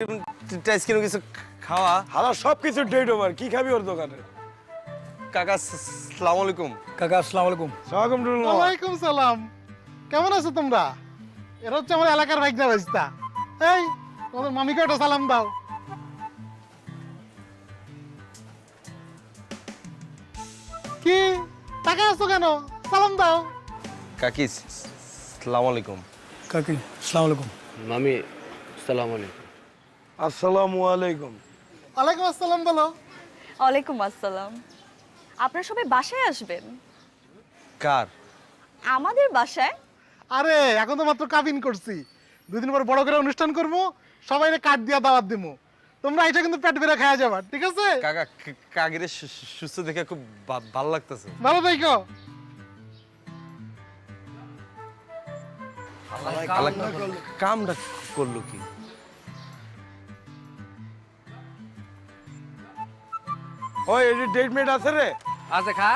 Ice cream কিছু খাওয়া। হালা সব কিছু ডেট ওভার, কি খাবি ওর দোকানে? কাকা আসসালামু আলাইকুম। কাকা আসসালামু আলাইকুম। স্বাগত রুল্লাহ। ওয়ালাইকুম সালাম। কেমন আছো তোমরা? এরা হচ্ছে আমার এলাকার ভাইগনা ভাইস্তা। এই তোমাদের মামিকে একটা সালাম দাও। কি টাকা আছো কেন? সালাম দাও। কাকি আসসালামু আলাইকুম। কাকি আসসালামু আলাইকুম। মামি সালাম আলাইকুম। আসসালামু আলাইকুম। ওয়ালাইকুম আসসালাম বলো। ওয়ালাইকুম আসসালাম। আপনারা সবাই বাসায় আসবেন? কার? আমাদের বাসায়। আরে এখন তো মাত্র কাবিন করছি, 2 দিন পর বড় করে অনুষ্ঠান করব, সবাই কার্ড দিয়া দাওয়াত দিমু। তোমরা এটা কিন্তু পেট ভরে খাওয়া যাবা, ঠিক আছে? কাকা কাকিরে সুস্থ দেখে খুব ভালো লাগতেছে। ভালো থাইকো। কামটা করলো কি? ওই এই ডেট মেট আছে রে? আচ্ছা খা।